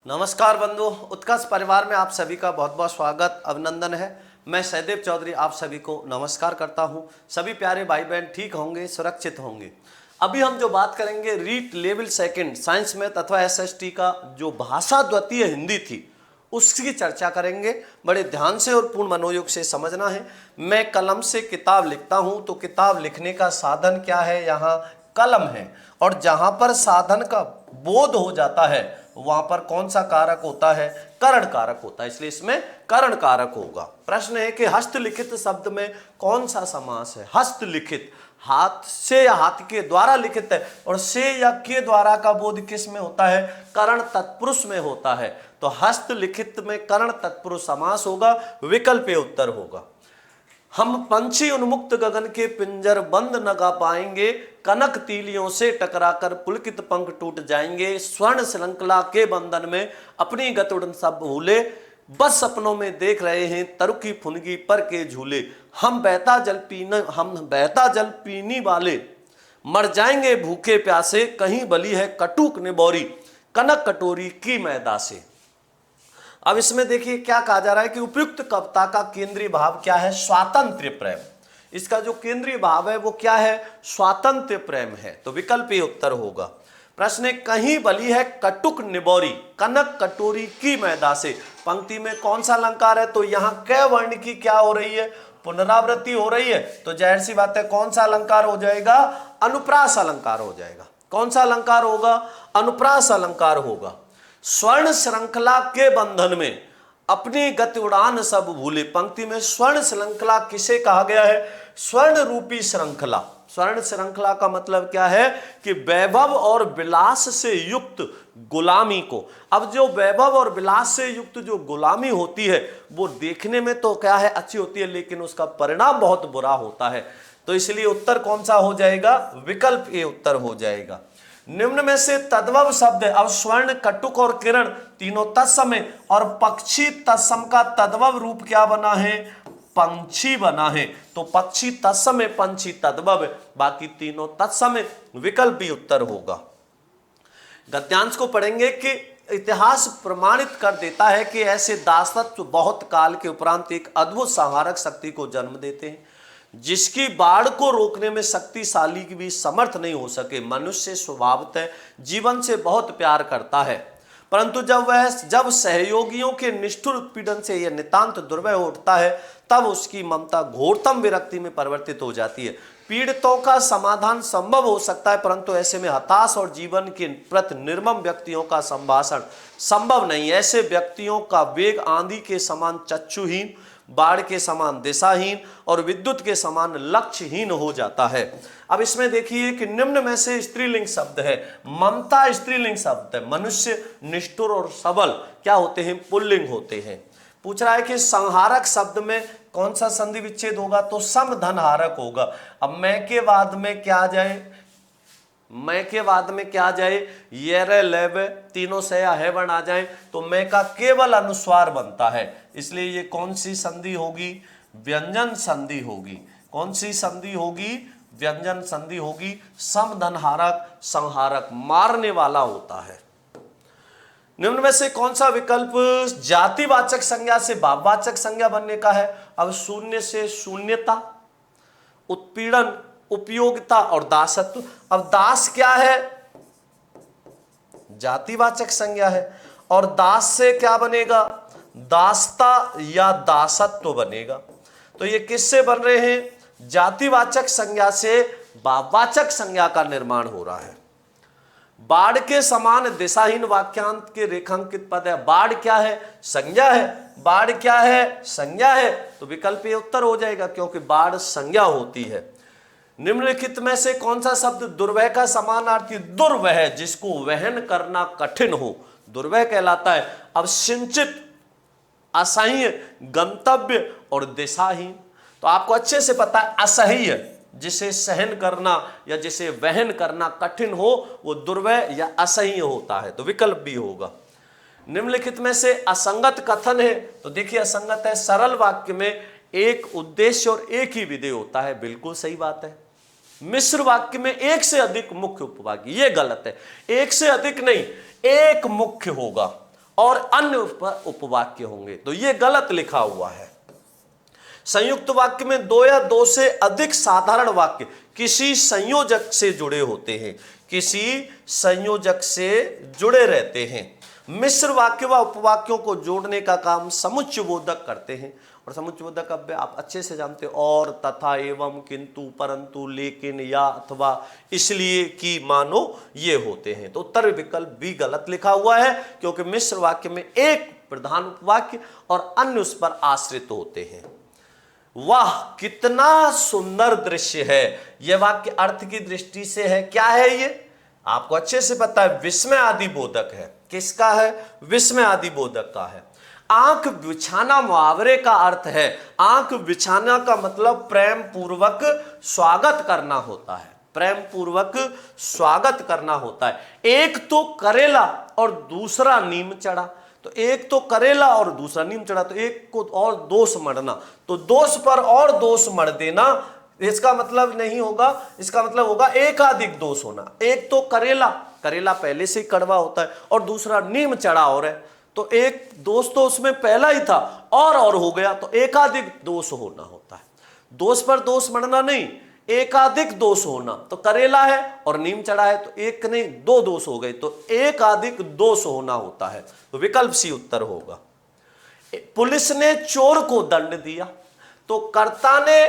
नमस्कार बंधु, उत्कर्ष परिवार में आप सभी का बहुत बहुत स्वागत अभिनंदन है। मैं सहदेव चौधरी आप सभी को नमस्कार करता हूं। सभी प्यारे भाई बहन ठीक होंगे, सुरक्षित होंगे। अभी हम जो बात करेंगे रीट लेवल सेकंड साइंस में अथवा एसएसटी का जो भाषा द्वितीय हिंदी थी उसकी चर्चा करेंगे। बड़े ध्यान से और पूर्ण मनोयोग से समझना है। मैं कलम से किताब लिखता हूं तो किताब लिखने का साधन क्या है? यहाँ कलम है। और जहां पर साधन का बोध हो जाता है वहां पर कौन सा कारक होता है? करण कारक होता है, इसलिए इसमें करण कारक होगा। प्रश्न है कि हस्तलिखित शब्द में कौन सा समास है? हस्तलिखित हाथ से या हाथ के द्वारा लिखित है, और से या के द्वारा का बोध किस में होता है? करण तत्पुरुष में होता है। तो हस्तलिखित में करण तत्पुरुष समास होगा, विकल्प उत्तर होगा। हम पंछी उन्मुक्त गगन के पिंजर बंद न गा पाएंगे, कनक तीलियों से टकराकर पुलकित पंख टूट जाएंगे, स्वर्ण श्रृंखला के बंधन में अपनी गत उड़न सब भूले, बस सपनों में देख रहे हैं तरुकी फुनगी पर के झूले, हम बहता जल पीने वाले मर जाएंगे भूखे प्यासे, कहीं बली है कटुक निबोरी कनक कटोरी की मैदा से। अब इसमें देखिए क्या कहा जा रहा है कि उपयुक्त कविता का केंद्रीय भाव क्या है? स्वातंत्र्य प्रेम। इसका जो केंद्रीय भाव है वो क्या है? स्वातंत्र्य प्रेम है। तो विकल्प ये उत्तर होगा। प्रश्न है कहीं बली है कटुक निबोरी कनक कटोरी की मैदा से। पंक्ति में कौन सा अलंकार है? तो यहाँ क वर्ण की क्या हो रही है? पुनरावृत्ति हो रही है। तो जाहिर सी बात है कौन सा अलंकार हो जाएगा? अनुप्रास अलंकार हो जाएगा। कौन सा अलंकार होगा? अनुप्रास अलंकार होगा। स्वर्ण श्रृंखला के बंधन में अपनी गति उड़ान सब भूले। पंक्ति में स्वर्ण श्रृंखला किसे कहा गया है? स्वर्ण रूपी श्रृंखला। स्वर्ण श्रृंखला का मतलब क्या है? कि वैभव और विलास से युक्त गुलामी को। अब जो वैभव और विलास से युक्त जो गुलामी होती है वो देखने में तो क्या है? अच्छी होती है, लेकिन उसका परिणाम बहुत बुरा होता है। तो इसलिए उत्तर कौन सा हो जाएगा? विकल्प ए उत्तर हो जाएगा। निम्न में से तद्भव शब्द है। अब स्वर्ण, कटुक और किरण तीनों तत्सम है, और पक्षी तत्सम का तद्भव रूप क्या बना है? पंछी बना है। तो पक्षी तत्सम है, पंछी तद्भव है, बाकी तीनों तत्सम है। विकल्प भी उत्तर होगा। गद्यांश को पढ़ेंगे कि इतिहास प्रमाणित कर देता है कि ऐसे दासत्व बहुत काल के उपरांत एक अद्भुत संहारक शक्ति को जन्म देते हैं जिसकी बाढ़ को रोकने में शक्तिशाली भी समर्थ नहीं हो सके। मनुष्य स्वभावतः जीवन से बहुत प्यार करता है, परंतु जब सहयोगियों के निष्ठुर उत्पीड़न से यह नितांत दुर्व्यय उठता है तब उसकी ममता घोरतम विरक्ति में परिवर्तित हो जाती है। पीड़ितों का समाधान संभव हो सकता है, परंतु ऐसे में हताश और जीवन के प्रति निर्मम व्यक्तियों का संभाषण संभव नहीं। ऐसे व्यक्तियों का वेग आंधी के समान चक्षुहीन, बाढ़ के समान दिशाहीन और विद्युत के समान लक्ष्यहीन हो जाता है। अब इसमें देखिए कि निम्न में से स्त्रीलिंग शब्द है। ममता स्त्रीलिंग शब्द है। मनुष्य, निष्ठुर और सबल क्या होते हैं? पुल्लिंग होते हैं। पूछ रहा है कि संहारक शब्द में कौन सा संधि विच्छेद होगा? तो समधनहारक होगा। अब मैं के बाद में क्या जाए? मैं के बाद में क्या जाए? ये रे लेव तीनों से या है वर्ण आ जाए तो मैं का केवल अनुस्वार बनता है, इसलिए ये कौन सी संधि होगी? व्यंजन संधि होगी। कौन सी संधि होगी? व्यंजन संधि होगी। समधनहारक संहारक मारने वाला होता है। निम्न में से कौन सा विकल्प जातिवाचक संज्ञा से भाववाचक संज्ञा बनने का है? अब शून्य से शून्यता, उत्पीड़न, उपयोगिता और दासत्व। अब दास क्या है? जातिवाचक संज्ञा है, और दास से क्या बनेगा? दासता या दासत्व बनेगा। तो ये किससे बन रहे हैं? जातिवाचक संज्ञा से भाववाचक संज्ञा का निर्माण हो रहा है। बाढ़ के समान दिशाहीन वाक्यांत के रेखांकित पद है। बाढ़ क्या है? संज्ञा है। बाढ़ क्या है? संज्ञा है। तो विकल्प ये उत्तर हो जाएगा, क्योंकि बाढ़ संज्ञा होती है। निम्नलिखित में से कौन सा शब्द दुर्वह का समानार्थी? दुर्वह, जिसको वहन करना कठिन हो, दुर्वह कहलाता है। अब सिंचित, असह्य, गंतव्य और दिशाहीन। तो आपको अच्छे से पता है असह्य जिसे सहन करना या जिसे वहन करना कठिन हो वो दुर्वह या असह्य होता है। तो विकल्प भी होगा। निम्नलिखित में से असंगत कथन है। तो देखिए असंगत है, सरल वाक्य में एक उद्देश्य और एक ही विधेय होता है, बिल्कुल सही बात है। मिश्र वाक्य में एक से अधिक मुख्य उपवाक्य, ये गलत है। एक से अधिक नहीं, एक मुख्य होगा और अन्य उस पर उपवाक्य होंगे। तो ये गलत लिखा हुआ है। संयुक्त वाक्य में दो या दो से अधिक साधारण वाक्य किसी संयोजक से जुड़े होते हैं, किसी संयोजक से जुड़े रहते हैं। मिश्र वाक्य व उपवाक्यों को जोड़ने का काम समुच्चयबोधक करते हैं। और समुच्चयबोधक अब आप अच्छे से जानते हो, और, तथा, एवं, किंतु, परंतु, लेकिन, या, अथवा, इसलिए कि, मानो, ये होते हैं। तो उत्तर विकल्प भी गलत लिखा हुआ है, क्योंकि मिश्र वाक्य में एक प्रधान उपवाक्य और अन्य उस पर आश्रित होते हैं। वाह कितना सुंदर दृश्य है। यह वाक्य अर्थ की दृष्टि से है, क्या है ये आपको अच्छे से पता है, विस्मय आदि बोधक है। किसका है? विस्मय आदि बोधक का है। आंख बिछाना मुहावरे का अर्थ है। आंख बिछाना का मतलब प्रेम पूर्वक स्वागत करना होता है, प्रेम पूर्वक स्वागत करना होता है। एक तो करेला और दूसरा नीम चढ़ा, तो एक तो करेला और दूसरा नीम चढ़ा, तो एक को और दोष मढ़ना, तो दोष पर और दोष मढ़ देना, इसका मतलब नहीं होगा, इसका मतलब होगा एकाधिक दोष होना। एक तो करेला, करेला पहले से ही कड़वा होता है, और दूसरा नीम चढ़ा और है, तो एक दोष तो उसमें पहला ही था और हो गया, तो एकाधिक दोष होना होता है। दोष पर दोष मढ़ना नहीं, एकाधिक दोष होना। तो करेला है और नीम चढ़ा है, तो एक नहीं दो दोष हो गए, तो एकाधिक दोष होना होता है। तो विकल्प सी उत्तर होगा। पुलिस ने चोर को दंड दिया, तो कर्ता ने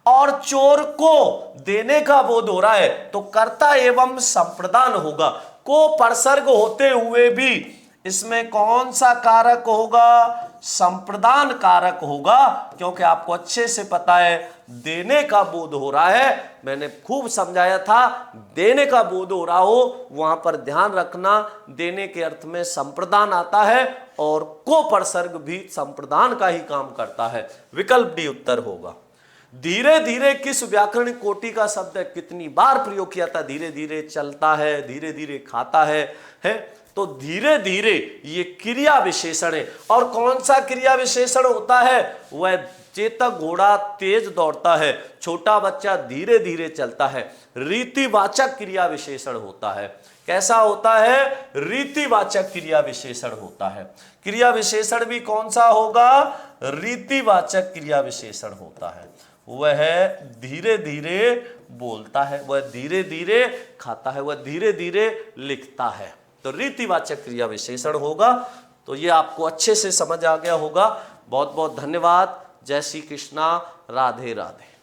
और चोर को देने का बोध हो रहा है, तो कर्ता एवं संप्रदान होगा। को परसर्ग होते हुए भी इसमें कौन सा कारक होगा? संप्रदान कारक होगा, क्योंकि आपको अच्छे से पता है देने का बोध हो रहा है। मैंने खूब समझाया था, देने का बोध हो रहा हो वहां पर ध्यान रखना, देने के अर्थ में संप्रदान आता है, और को परसर्ग भी संप्रदान का ही काम करता है। विकल्प डी उत्तर होगा। धीरे धीरे किस व्याकरणिक कोटि का शब्द है? कितनी बार प्रयोग किया था? धीरे धीरे चलता है, धीरे धीरे खाता है, तो धीरे धीरे ये क्रिया विशेषण है। और कौन सा क्रिया विशेषण होता है? वह चेतक घोड़ा तेज दौड़ता है, छोटा बच्चा धीरे धीरे चलता है, रीतिवाचक क्रिया विशेषण होता है। कैसा होता है? रीतिवाचक क्रिया विशेषण होता है। क्रिया विशेषण भी कौन सा होगा? रीतिवाचक क्रिया विशेषण होता है। वह धीरे धीरे बोलता है, वह धीरे धीरे खाता है, वह धीरे धीरे लिखता है, तो रीतिवाचक क्रिया विशेषण होगा। तो ये आपको अच्छे से समझ आ गया होगा। बहुत बहुत धन्यवाद। जय श्री कृष्णा। राधे राधे।